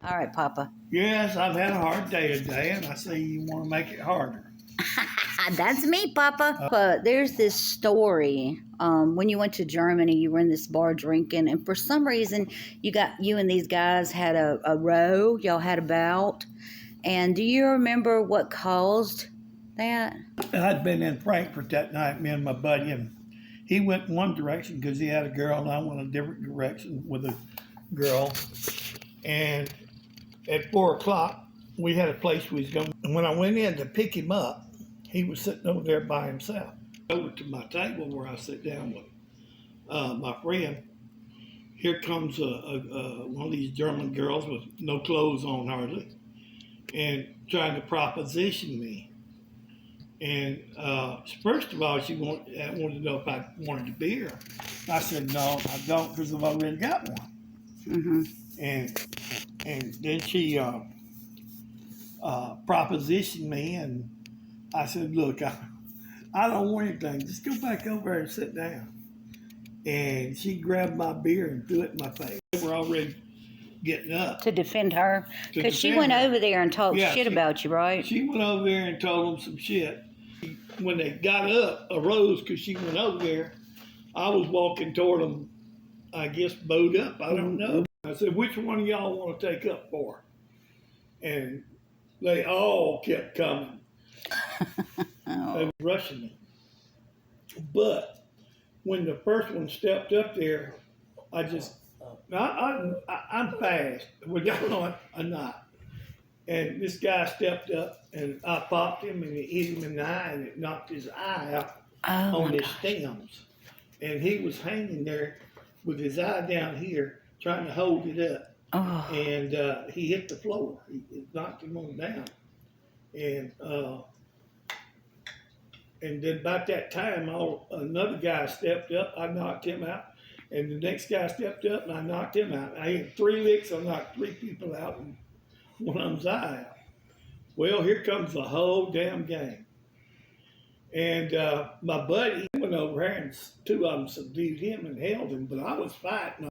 All right, Papa. Yes, I've had a hard day today, and I see you want to make it harder. That's me, Papa. But there's this story. When you went to Germany, you were in this bar drinking, and for some reason, you and these guys had a row. Y'all had a bout. And do you remember what caused that? I'd been in Frankfurt that night, me and my buddy, and he went one direction because he had a girl, and I went a different direction with a girl. And at 4 o'clock, we had a place we was going. And when I went in to pick him up, he was sitting over there by himself. Over to my table where I sit down with my friend. Here comes one of these German girls with no clothes on hardly, and trying to proposition me. And first of all, she wanted to know if I wanted a beer. I said, no, I don't, because I've already got one. Mm-hmm. And then she propositioned me, and I said, look, I don't want anything. Just go back over there and sit down. And she grabbed my beer and threw it in my face. They were already getting up. To defend her? Because she defend went her. over there and talked shit about you, right? She went over there and told them some shit. When they got up, arose because she went over there, I was walking toward them, I guess, bowed up. I don't know. I said, which one of y'all want to take up for? And they all kept coming. They were rushing me. But when the first one stepped up there, I'm fast. Well, y'all know I'm not. And this guy stepped up, and I popped him, and it hit him in the eye, and it knocked his eye out on his stems. And he was hanging there with his eye down here, trying to hold it up. Oh. And he hit the floor. It knocked him on down. And then about that time, another guy stepped up. I knocked him out. And the next guy stepped up, and I knocked him out. I hit 3 licks. I knocked 3 people out, and one of them's eye out. Well, here comes the whole damn game. And my buddy went over here, and 2 of them subdued him and held him, but I was fighting.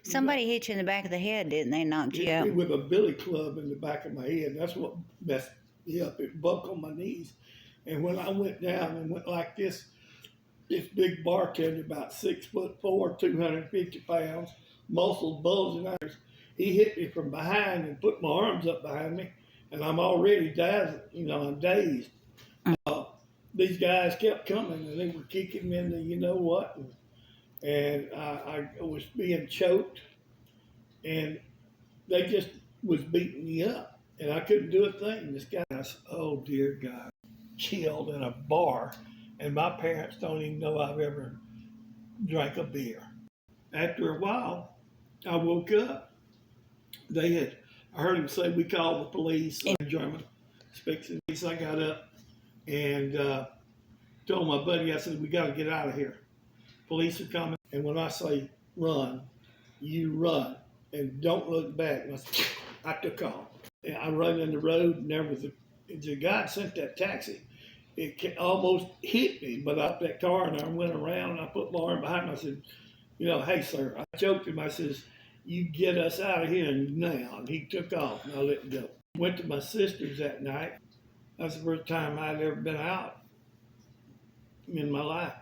Somebody hit you in the back of the head, didn't they? Knocked you out? With a billy club in the back of my head. That's what messed me up. It bucked on my knees. And when I went down and went like this big bartender, about 6'4", 250 pounds, muscles bulging out. He hit me from behind and put my arms up behind me, and I'm already dazzled. I'm dazed. These guys kept coming, and they were kicking me in the you know what, and I was being choked, and they just was beating me up, and I couldn't do a thing. This guy, oh dear God, killed in a bar, and my parents don't even know I've ever drank a beer. After a while, I woke up. I heard him say, we called the police in German. I got up and told my buddy, I said, we got to get out of here. Police are coming. And when I say run, you run and don't look back. And I took off. And I run in the road, and there was the guy that sent that taxi. It almost hit me, but I that car, and I went around, and I put my arm behind him. I said, hey, sir. I choked him. I says, you get us out of here now. And he took off, and I let him go. Went to my sister's that night. That's the first time I'd ever been out in my life.